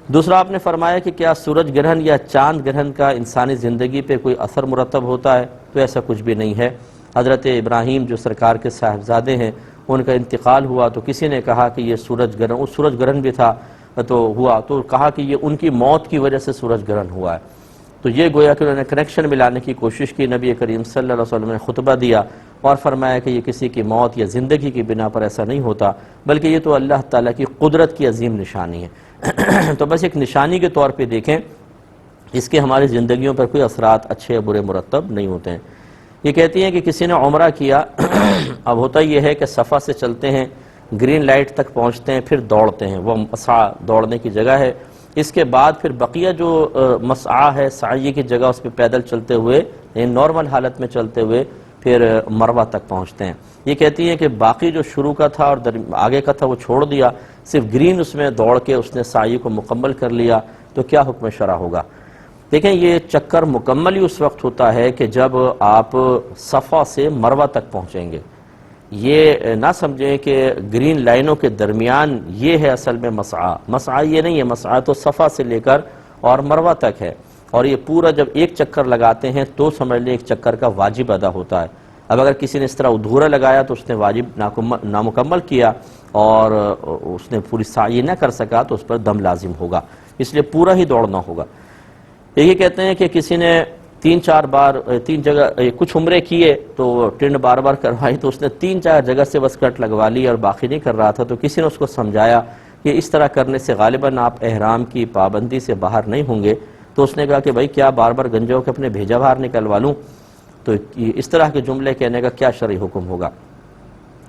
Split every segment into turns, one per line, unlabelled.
دوسرا آپ نے فرمایا کہ کیا سورج گرہن یا چاند گرہن کا انسانی زندگی پہ کوئی اثر مرتب ہوتا ہے؟ تو ایسا کچھ بھی نہیں ہے۔ حضرت ابراہیم جو سرکار کے صاحبزادے ہیں، ان کا انتقال ہوا تو کسی نے کہا کہ یہ سورج گرہن بھی تھا تو ہوا، تو کہا کہ یہ ان کی موت کی وجہ سے سورج گرہن ہوا ہے۔ تو یہ گویا کہ انہوں نے کنیکشن ملانے کی کوشش کی۔ نبی کریم صلی اللہ علیہ وسلم نے خطبہ دیا اور فرمایا کہ یہ کسی کی موت یا زندگی کی بنا پر ایسا نہیں ہوتا، بلکہ یہ تو اللہ تعالیٰ کی قدرت کی عظیم نشانی ہے۔ تو بس ایک نشانی کے طور پہ دیکھیں، اس کے ہماری زندگیوں پر کوئی اثرات اچھے برے مرتب نہیں ہوتے ہیں۔ یہ کہتی ہیں کہ کسی نے عمرہ کیا، اب ہوتا یہ ہے کہ صفا سے چلتے ہیں، گرین لائٹ تک پہنچتے ہیں، پھر دوڑتے ہیں، وہ مسعی دوڑنے کی جگہ ہے۔ اس کے بعد پھر بقیہ جو مسعی ہے، سعی کی جگہ، اس پہ پیدل چلتے ہوئے، یعنی نارمل حالت میں چلتے ہوئے پھر مروہ تک پہنچتے ہیں۔ یہ کہتی ہیں کہ باقی جو شروع کا تھا اور آگے کا تھا وہ چھوڑ دیا، صرف گرین اس میں دوڑ کے اس نے سعی کو مکمل کر لیا، تو کیا حکم شرع ہوگا؟ دیکھیں، یہ چکر مکمل ہی اس وقت ہوتا ہے کہ جب آپ صفا سے مروہ تک پہنچیں گے۔ یہ نہ سمجھیں کہ گرین لائنوں کے درمیان یہ ہے اصل میں مسعی یہ نہیں ہے۔ مسعی تو صفا سے لے کر اور مروہ تک ہے، اور یہ پورا جب ایک چکر لگاتے ہیں تو سمجھ لیں ایک چکر کا واجب ادا ہوتا ہے۔ اب اگر کسی نے اس طرح ادھورا لگایا تو اس نے واجب نامکمل کیا اور اس نے پوری سعی نہ کر سکا تو اس پر دم لازم ہوگا، اس لیے پورا ہی دوڑنا ہوگا۔ یہ کہتے ہیں کہ کسی نے 3-4 بار 3 جگہ کچھ عمرے کیے تو ٹنڈ بار بار کروائی، تو اس نے 3-4 جگہ سے بس کٹ لگوا لی اور باقی نہیں کر رہا تھا، تو کسی نے اس کو سمجھایا کہ اس طرح کرنے سے غالباً آپ احرام کی پابندی سے باہر نہیں ہوں گے۔ تو اس نے کہا کہ بھائی کیا بار بار گنجا ہو کے اپنے بھیجا باہر نکلوا لوں؟ تو اس طرح کے جملے کہنے کا کیا شرعی حکم ہوگا؟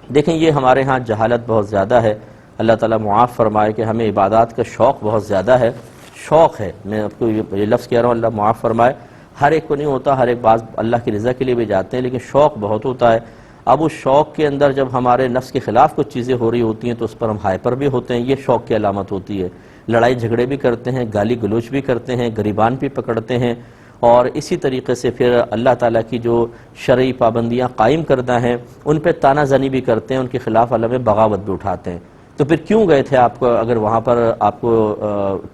دیکھیں، یہ ہمارے ہاں جہالت بہت زیادہ ہے، اللہ تعالیٰ معاف فرمائے کہ ہمیں عبادات کا شوق بہت زیادہ ہے۔ شوق ہے، میں آپ کو یہ لفظ کہہ رہا ہوں، اللہ معاف فرمائے، ہر ایک کو نہیں ہوتا، ہر ایک بعض اللہ کی رضا کے لیے بھی جاتے ہیں، لیکن شوق بہت ہوتا ہے۔ اب اس شوق کے اندر جب ہمارے نفس کے خلاف کچھ چیزیں ہو رہی ہوتی ہیں تو اس پر ہم ہائپر بھی ہوتے ہیں، یہ شوق کی علامت ہوتی ہے۔ لڑائی جھگڑے بھی کرتے ہیں، گالی گلوچ بھی کرتے ہیں، گریبان بھی پکڑتے ہیں، اور اسی طریقے سے پھر اللہ تعالیٰ کی جو شرعی پابندیاں قائم کردہ ہیں ان پہ تانہ زنی بھی کرتے ہیں، ان کے خلاف اللہ میں بغاوت بھی اٹھاتے ہیں۔ تو پھر کیوں گئے تھے آپ کو؟ اگر وہاں پر آپ کو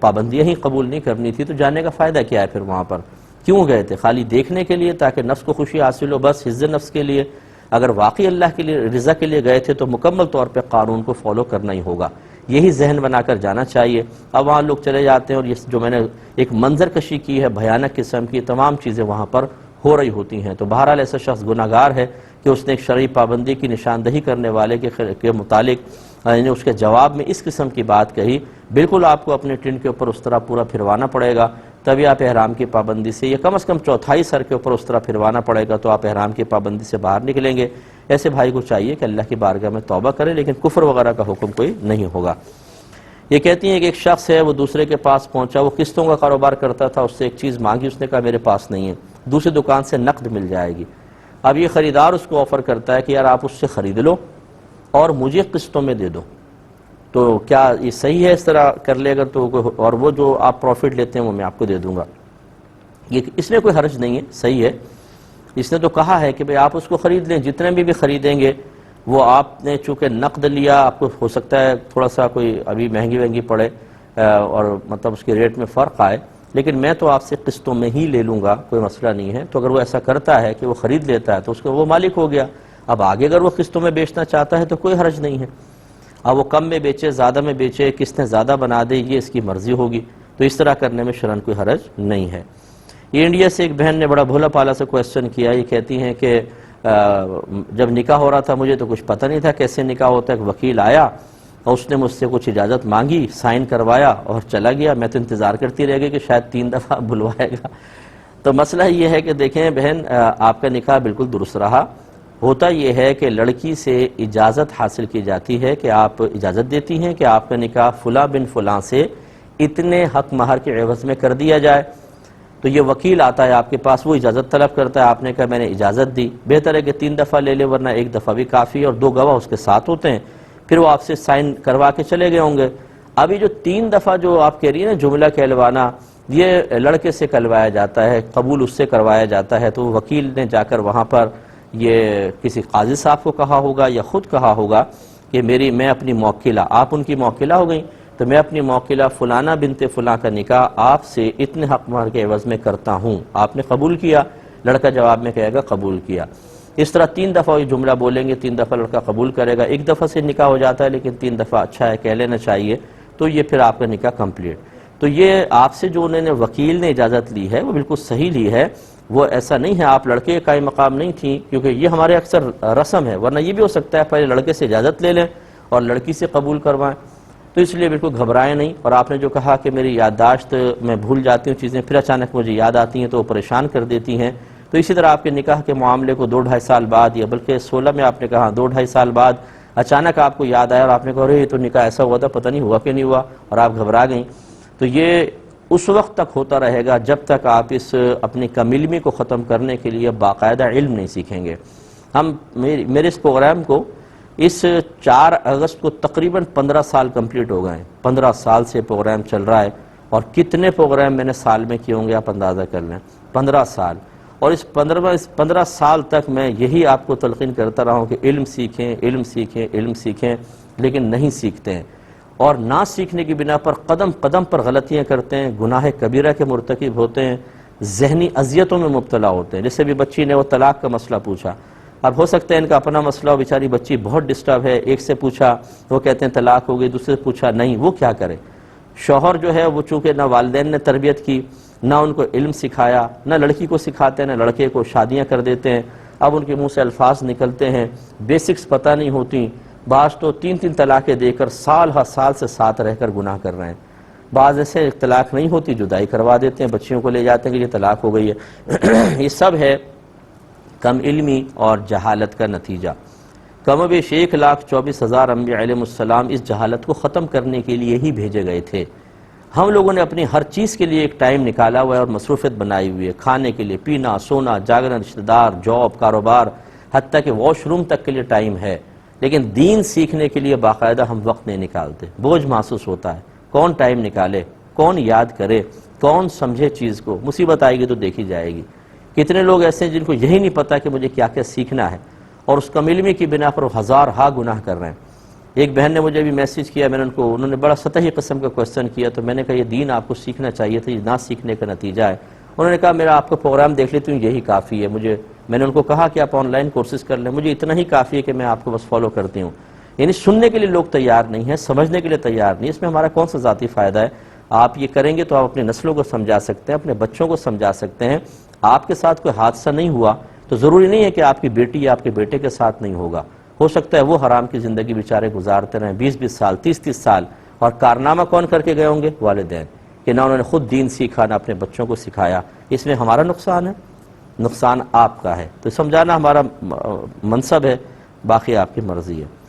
پابندیاں ہی قبول نہیں کرنی تھی تو جانے کا فائدہ کیا ہے؟ پھر وہاں پر کیوں گئے تھے؟ خالی دیکھنے کے لیے تاکہ نفس کو خوشی حاصل ہو، بس حفظ نفس کے لیے؟ اگر واقعی اللہ کے لیے رضا کے لیے گئے تھے تو مکمل طور پہ قانون کو فالو کرنا ہی ہوگا، یہی ذہن بنا کر جانا چاہیے۔ اب وہاں لوگ چلے جاتے ہیں اور یہ جو میں نے ایک منظر کشی کی ہے بھیانک قسم کی، تمام چیزیں وہاں پر ہو رہی ہوتی ہیں، تو بہرحال ایسا شخص گناہگار ہے کہ اس نے ایک شرعی پابندی کی نشاندہی کرنے والے کے متعلق یعنی اس کے جواب میں اس قسم کی بات کہی۔ بالکل آپ کو اپنے ٹنڈ کے اوپر اس طرح پورا پھروانا پڑے گا، تبھی آپ احرام کی پابندی سے، یا کم از کم 1/4 سر کے اوپر اس طرح پھروانا پڑے گا تو آپ احرام کی پابندی سے باہر نکلیں گے۔ ایسے بھائی کو چاہیے کہ اللہ کی بارگاہ میں توبہ کرے، لیکن کفر وغیرہ کا حکم کوئی نہیں ہوگا۔ یہ کہتی ہیں کہ ایک شخص ہے، وہ دوسرے کے پاس پہنچا، وہ قسطوں کا کاروبار کرتا تھا، اس سے ایک چیز مانگی، اس نے کہا میرے پاس نہیں ہے، دوسری دکان سے نقد مل جائے گی۔ اب یہ خریدار اس کو آفر کرتا ہے کہ یار آپ اس سے خرید لو اور مجھے قسطوں میں دے دو، تو کیا یہ صحیح ہے؟ اس طرح کر لے اگر تو، اور وہ جو آپ پروفٹ لیتے ہیں وہ میں آپ کو دے دوں گا، اس میں کوئی حرج نہیں ہے، صحیح ہے۔ اس نے تو کہا ہے کہ بھئی آپ اس کو خرید لیں، جتنے بھی خریدیں گے وہ آپ نے چونکہ نقد لیا، آپ کو ہو سکتا ہے تھوڑا سا کوئی ابھی مہنگی پڑے اور مطلب اس کے ریٹ میں فرق آئے، لیکن میں تو آپ سے قسطوں میں ہی لے لوں گا، کوئی مسئلہ نہیں ہے۔ تو اگر وہ ایسا کرتا ہے کہ وہ خرید لیتا ہے تو اس کو وہ مالک ہو گیا۔ اب آگے اگر وہ قسطوں میں بیچنا چاہتا ہے تو کوئی حرج نہیں ہے، اب وہ کم میں بیچے، زیادہ میں بیچے، قسطیں زیادہ بنا دے، یہ اس کی مرضی ہوگی، تو اس طرح کرنے میں شرعاً کوئی حرج نہیں ہے۔ یہ انڈیا سے ایک بہن نے بڑا بھولا پالا سے کویسچن کیا، یہ کہتی ہیں کہ جب نکاح ہو رہا تھا مجھے تو کچھ پتہ نہیں تھا کیسے نکاح ہوتا ہے، ایک وکیل آیا اور اس نے مجھ سے کچھ اجازت مانگی، سائن کروایا اور چلا گیا، میں تو انتظار کرتی رہ گئی کہ شاید 3 دفعہ بلوائے گا۔ تو مسئلہ یہ ہے کہ دیکھیں بہن، آپ کا نکاح بالکل درست رہا، ہوتا یہ ہے کہ لڑکی سے اجازت حاصل کی جاتی ہے کہ آپ اجازت دیتی ہیں کہ آپ کا نکاح فلاں بن فلاں سے اتنے حق مہر کے عوض میں کر دیا جائے، تو یہ وکیل آتا ہے آپ کے پاس، وہ اجازت طلب کرتا ہے، آپ نے کہا میں نے اجازت دی، بہتر ہے کہ 3 دفعہ لے لے، ورنہ 1 دفعہ بھی کافی ہے، اور 2 گواہ اس کے ساتھ ہوتے ہیں، پھر وہ آپ سے سائن کروا کے چلے گئے ہوں گے۔ ابھی جو 3 دفعہ جو آپ کہہ رہی ہیں نا جملہ کہلوانا، یہ لڑکے سے کہلوایا جاتا ہے، قبول اس سے کروایا جاتا ہے، تو وکیل نے جا کر وہاں پر یہ کسی قاضی صاحب کو کہا ہوگا یا خود کہا ہوگا کہ میں اپنی موکلہ، آپ ان کی موکلہ ہو گئیں، تو میں اپنی موکلہ فلانا بنت فلاں کا نکاح آپ سے اتنے حق مہر کے عوض میں کرتا ہوں، آپ نے قبول کیا؟ لڑکا جواب میں کہے گا قبول کیا۔ اس طرح 3 دفعہ یہ جملہ بولیں گے، 3 دفعہ لڑکا قبول کرے گا، 1 دفعہ سے نکاح ہو جاتا ہے لیکن 3 دفعہ اچھا ہے کہہ لینا چاہیے، تو یہ پھر آپ کا نکاح کمپلیٹ۔ تو یہ آپ سے جو انہوں نے وکیل نے اجازت لی ہے وہ بالکل صحیح لی ہے، وہ ایسا نہیں ہے آپ لڑکے کا قائم مقام نہیں تھی، کیونکہ یہ ہمارے اکثر رسم ہے، ورنہ یہ بھی ہو سکتا ہے پہلے لڑکے سے اجازت لے لیں اور لڑکی سے قبول کروائیں۔ تو اس لیے بالکل گھبرائیں نہیں، اور آپ نے جو کہا کہ میری یادداشت میں بھول جاتی ہوں چیزیں، پھر اچانک مجھے یاد آتی ہیں تو وہ پریشان کر دیتی ہیں، تو اسی طرح آپ کے نکاح کے معاملے کو 2-2.5 سال بعد، یا بلکہ 16 میں آپ نے کہا 2-2.5 سال بعد اچانک آپ کو یاد آیا اور آپ نے کہا ارے یہ تو نکاح ایسا ہوا تھا، پتہ نہیں ہوا کہ نہیں ہوا، اور آپ گھبرا گئیں، تو یہ اس وقت تک ہوتا رہے گا جب تک آپ اس اپنی کم علمی کو ختم کرنے کے لیے باقاعدہ علم نہیں سیکھیں گے۔ میرے اس پروگرام کو اس 4 اگست کو تقریباً 15 سال کمپلیٹ ہو گئے ہیں، 15 سال سے پروگرام چل رہا ہے، اور کتنے پروگرام میں نے سال میں کیے ہوں گے آپ اندازہ کر لیں، 15 سال، اور اس 15 سال تک میں یہی آپ کو تلقین کرتا رہا ہوں کہ علم سیکھیں، علم سیکھیں، علم سیکھیں، لیکن نہیں سیکھتے ہیں، اور نہ سیکھنے کی بنا پر قدم قدم پر غلطیاں کرتے ہیں، گناہ کبیرہ کے مرتکب ہوتے ہیں، ذہنی اذیتوں میں مبتلا ہوتے ہیں۔ جیسے بھی بچی نے وہ طلاق کا مسئلہ پوچھا، اب ہو سکتا ہے ان کا اپنا مسئلہ ہو، بیچاری بچی بہت ڈسٹرب ہے، ایک سے پوچھا وہ کہتے ہیں طلاق ہو گئی، دوسرے سے پوچھا نہیں، وہ کیا کرے؟ شوہر جو ہے وہ چونکہ نہ والدین نے تربیت کی، نہ ان کو علم سکھایا، نہ لڑکی کو سکھاتے ہیں، نہ لڑکے کو، شادیاں کر دیتے ہیں، اب ان کے منہ سے الفاظ نکلتے ہیں، بیسکس پتہ نہیں ہوتی، بعض تو 3 طلاقیں دے کر سال ہر سال سے ساتھ رہ کر گناہ کر رہے ہیں، بعض ایسے طلاق نہیں ہوتی جدائی کروا دیتے ہیں، بچیوں کو لے جاتے ہیں کہ یہ طلاق ہو گئی ہے۔ یہ سب ہے کم علمی اور جہالت کا نتیجہ۔ کم و بیش 1,24,000 انبیاء علیہ السلام اس جہالت کو ختم کرنے کے لیے ہی بھیجے گئے تھے۔ ہم لوگوں نے اپنی ہر چیز کے لیے ایک ٹائم نکالا ہوا ہے اور مصروفیت بنائی ہوئی ہے، کھانے کے لیے، پینا، سونا، جاگنا، رشتہ دار، جاب، کاروبار، حتیٰ کہ واش روم تک کے لیے ٹائم ہے، لیکن دین سیکھنے کے لیے باقاعدہ ہم وقت نہیں نکالتے، بوجھ محسوس ہوتا ہے، کون ٹائم نکالے، کون یاد کرے، کون سمجھے چیز کو، مصیبت آئے گی تو دیکھی جائے گی۔ کتنے لوگ ایسے ہیں جن کو یہی نہیں پتا کہ مجھے کیا کیا سیکھنا ہے، اور اس کم علمی کی بنا پر وہ ہزارہا گناہ کر رہے ہیں۔ ایک بہن نے مجھے بھی میسیج کیا، میں نے انہوں نے بڑا سطحی قسم کا کوسچن کیا، تو میں نے کہا یہ دین آپ کو سیکھنا چاہیے تھا، یہ نہ سیکھنے کا نتیجہ ہے۔ انہوں نے کہا میرا آپ کا پروگرام دیکھ لیتی ہوں یہی کافی ہے مجھے، میں نے ان کو کہا کہ آپ آن لائن کورسز کر لیں، مجھے اتنا ہی کافی ہے کہ میں آپ کو بس فالو کرتی ہوں۔ یعنی سننے کے لیے لوگ تیار نہیں ہیں، سمجھنے کے لیے تیار نہیں، اس میں ہمارا کون سا ذاتی فائدہ ہے؟ آپ یہ کریں گے تو آپ اپنی نسلوں کو سمجھا سکتے ہیں، اپنے بچوں کو سمجھا سکتے ہیں۔ آپ کے ساتھ کوئی حادثہ نہیں ہوا تو ضروری نہیں ہے کہ آپ کی بیٹی یا آپ کے بیٹے کے ساتھ نہیں ہوگا، ہو سکتا ہے وہ حرام کی زندگی بیچارے گزارتے رہیں 20-20 سال، 30-30 سال، اور کارنامہ کون کر کے گئے ہوں گے؟ والدین، کہ نہ انہوں نے خود دین سیکھا نہ اپنے بچوں کو سکھایا۔ اس میں ہمارا نقصان ہے، نقصان آپ کا ہے، تو سمجھانا ہمارا منصب ہے، باقی آپ کی مرضی ہے۔